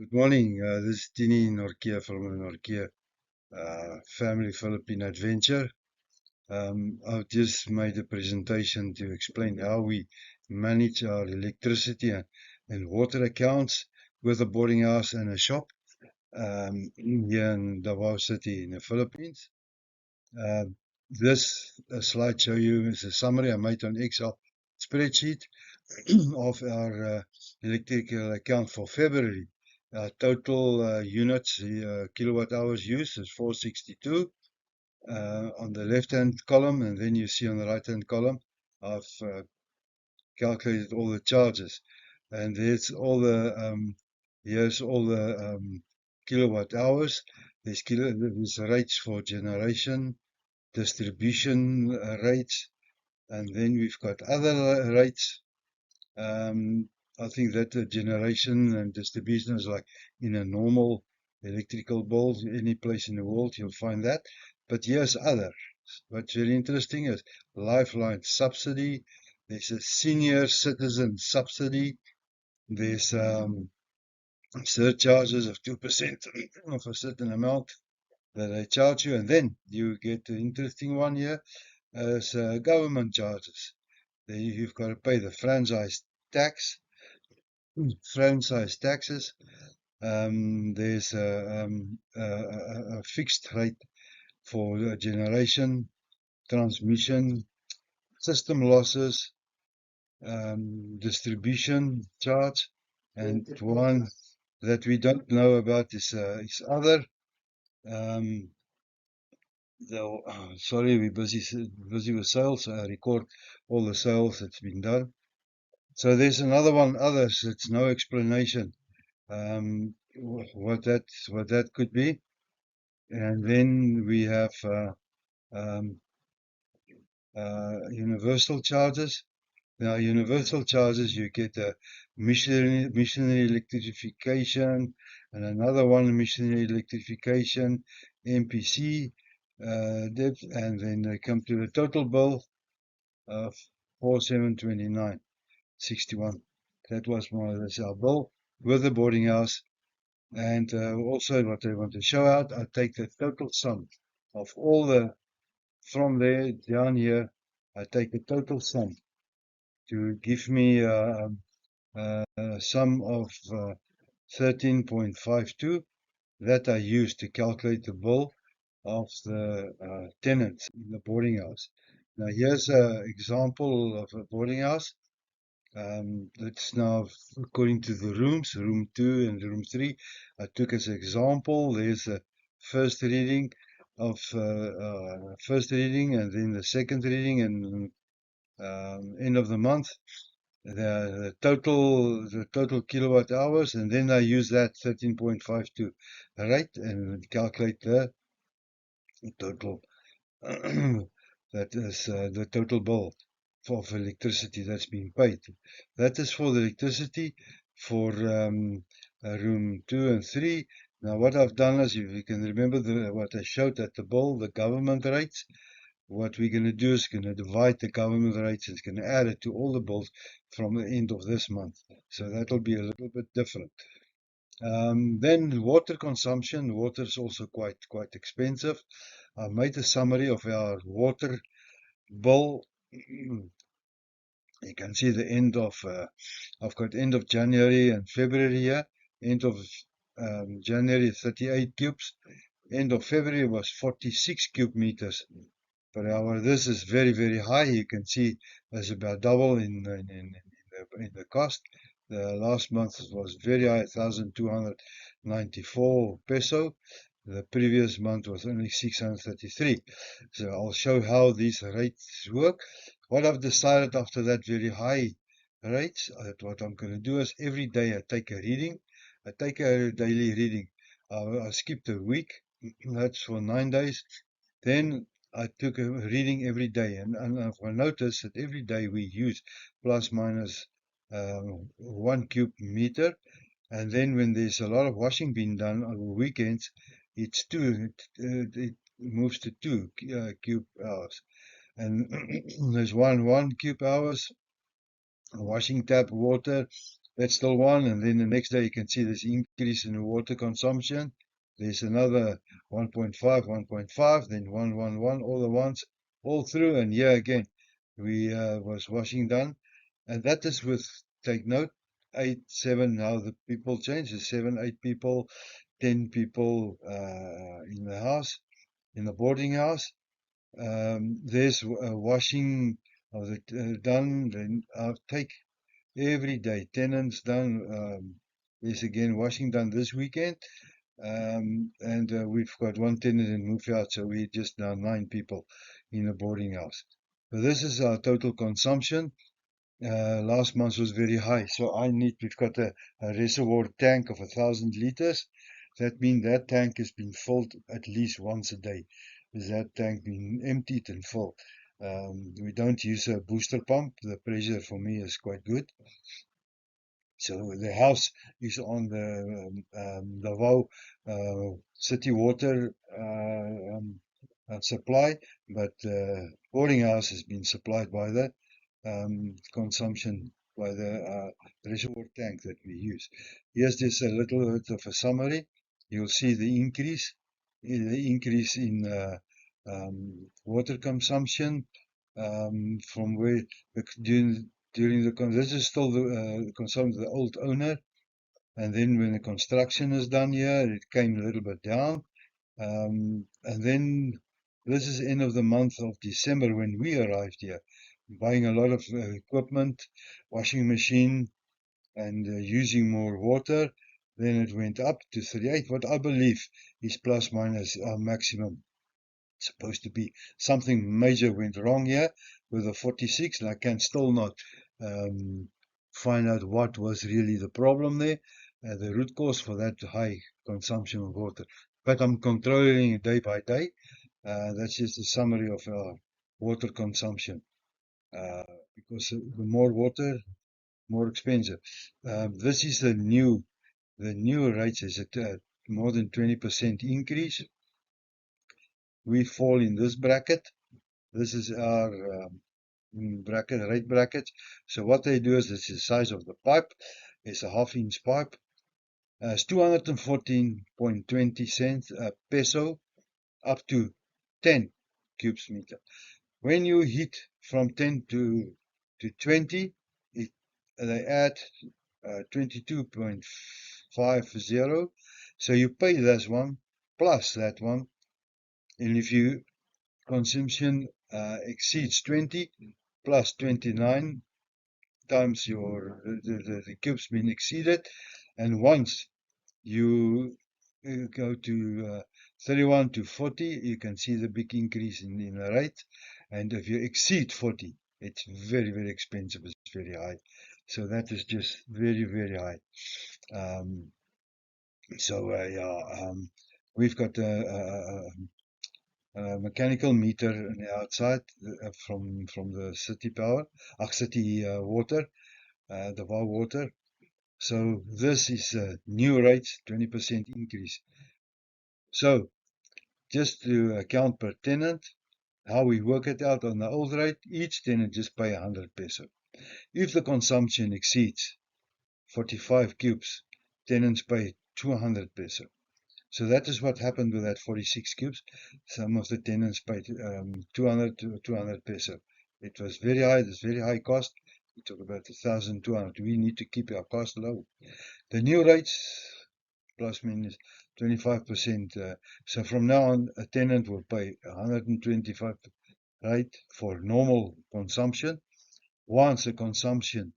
Good morning. This is Tini Norkia from the Norkia Family Philippine Adventure. I've just made a presentation to explain how we manage our electricity and water accounts with a boarding house and a shop here in Davao City in the Philippines. Uh, this slide show you is a summary I made on Excel spreadsheet of our electrical account for February. Total units, kilowatt hours used is 462 on the left-hand column, and then you see on the right-hand column, I've calculated all the charges, and here's all the kilowatt hours. There's rates for generation, distribution rates, and then we've got other rates. I think that the generation and distribution is like in a normal electrical bill, any place in the world you'll find that. But here's other. What's very interesting is lifeline subsidy. There's a senior citizen subsidy. There's surcharges of 2% of a certain amount that they charge you, and then you get the interesting one here as government charges. Then you've got to pay the franchise taxes. There's a fixed rate for generation, transmission, system losses, distribution charge, and one that we don't know about is other. Sorry, we're busy with sales. So I record all the sales that's been done. So there's another one, others. It's no explanation what that could be. And then we have universal charges. Now, universal charges, you get a missionary electrification, and another one, missionary electrification, MPC, depth, and then they come to the total bill of 4729.61. That was more or less our bill with the boarding house. And also what I want to show out, I take the total sum of all from there down here, I take the total sum to give me a sum of 13.52 that I use to calculate the bill of the tenants in the boarding house. Now here's an example of a boarding house. That's now according to the rooms, room 2 and room 3. I took as an example, there's a first reading and then the second reading and end of the month. The total kilowatt hours, and then I use that 13.52 rate and calculate the total. That is the total bill of electricity that's been paid. That is for the electricity for room 2 and 3. Now what I've done is, if you can remember what I showed at the bill, the government rates, what we're going to do is going to divide the government rates. It's going to add it to all the bills from the end of this month. So that'll be a little bit different. Then water consumption. Water is also quite expensive. I made a summary of our water bill. You can see the end of, I've got end of January and February here. End of January, 38 cubes. End of February was 46 cube meters per hour. This is very high. You can see there's about double in the cost. The last month was very high, 1,294 peso. The previous month was only 633. So I'll show how these rates work. What I've decided after that very high rates, what I'm going to do is every day I take a reading. I take a daily reading. I skipped a week. That's for 9 days. Then I took a reading every day, and I noticed that every day we use plus minus 1 cube meter, and then when there's a lot of washing being done on weekends, it moves to 2 cube hours, and there's one cube hours washing tap water That's still one, and then the next day you can see this increase in the water consumption. There's another 1.5, 1.5, then 111, all the ones, all through, and here again, we was washing done, and that is with, take note, 8, 7, now the people change, there's 7, 8 people, 10 people in the house, in the boarding house. There's washing of the done, then I'll take every day. Tenants done. There's again washing done this weekend. And we've got one tenant in move out, so we're just now 9 people in a boarding house. So this is our total consumption. Last month was very high, so we've got a reservoir tank of 1,000 liters. That means that tank has been filled at least once a day. Is that tank been emptied and filled? We don't use a booster pump. The pressure for me is quite good. So the house is on the Davao City water supply, but boarding house has been supplied by the consumption by the reservoir tank that we use. Here's just a little bit of a summary. You'll see the increase in water consumption from where during the this is still the consumption of the old owner, and then when the construction is done here, it came a little bit down. And then this is end of the month of December when we arrived here, buying a lot of equipment, washing machine, and using more water. Then it went up to 38, what I believe is plus minus our maximum. Supposed to be something major went wrong here with the 46, and I can still not find out what was really the problem there, the root cause for that high consumption of water. But I'm controlling it day by day. That's just a summary of our water consumption. Because the more water, more expensive. This is the new rates is at more than 20% increase. We fall in this bracket. This is our rate bracket. So what they do is, this is the size of the pipe. It's a half-inch pipe. It's 214.20 cents peso up to 10 cubes meter. When you hit from 10 to 20, they add 22.50. So you pay this one plus that one. And if your consumption exceeds 20 plus 29 times the cubes been exceeded, and once you go to 31 to 40, you can see the big increase in the rate. And if you exceed 40, it's very, very expensive. It's very high. So that is just very, very high. We've got a mechanical meter on the outside from the city power, city water, the Davao water. So this is a new rate, 20% increase. So just to account per tenant, how we work it out on the old rate, each tenant just pay 100 peso. If the consumption exceeds 45 cubes, tenants pay 200 peso. So that is what happened with that 46 cubes. Some of the tenants paid 200 to 200 peso. It was very high. It's very high cost. We talk about 1,200. We need to keep our cost low. The new rates, plus minus 25%. So from now on, a tenant will pay 125 rate for normal consumption. Once the consumption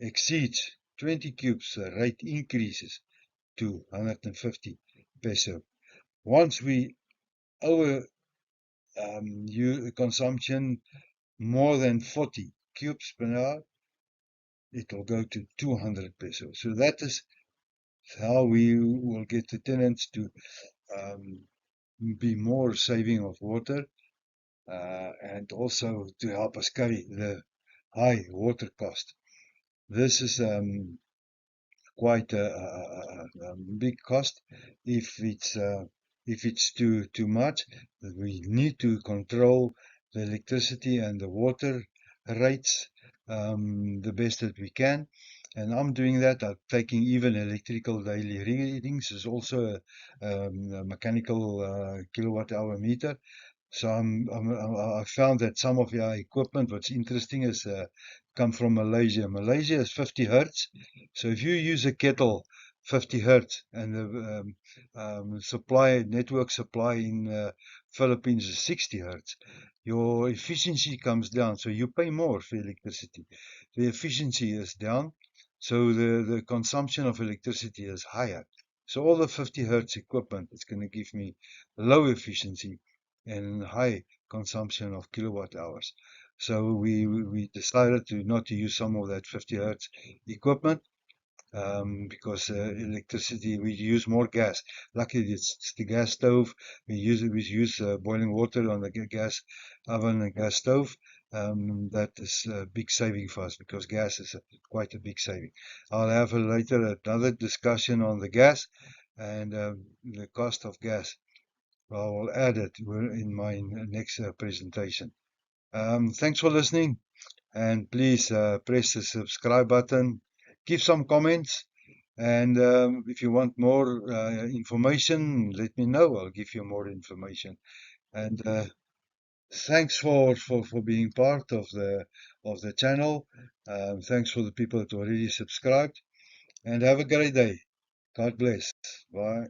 exceeds 20 cubes, the rate increases to 150 peso. Once we over consumption more than 40 cubes per hour, it will go to 200 peso. So that is how we will get the tenants to be more saving of water, and also to help us carry the high water cost. This is quite a big cost. If it's too much, we need to control the electricity and the water rates the best that we can. And I'm doing that. I'm taking even electrical daily readings. It's also a mechanical kilowatt hour meter. So I found that some of your equipment, what's interesting is come from Malaysia. Malaysia is 50 hertz. So if you use a kettle 50 hertz and the network supply in Philippines is 60 hertz, your efficiency comes down. So you pay more for electricity. The efficiency is down. So the consumption of electricity is higher. So all the 50 hertz equipment is going to give me low efficiency and high consumption of kilowatt hours. So we decided to not to use some of that 50 hertz equipment because electricity, we use more gas. Luckily, it's the gas stove. We use boiling water on the gas oven and gas stove. That is a big saving for us because gas is quite a big saving. I'll have later another discussion on the gas and the cost of gas. I will add it in my next presentation. Thanks for listening, and please press the subscribe button. Give some comments, and if you want more information, let me know. I'll give you more information. And thanks for being part of the channel. Thanks for the people that already subscribed, and have a great day. God bless. Bye.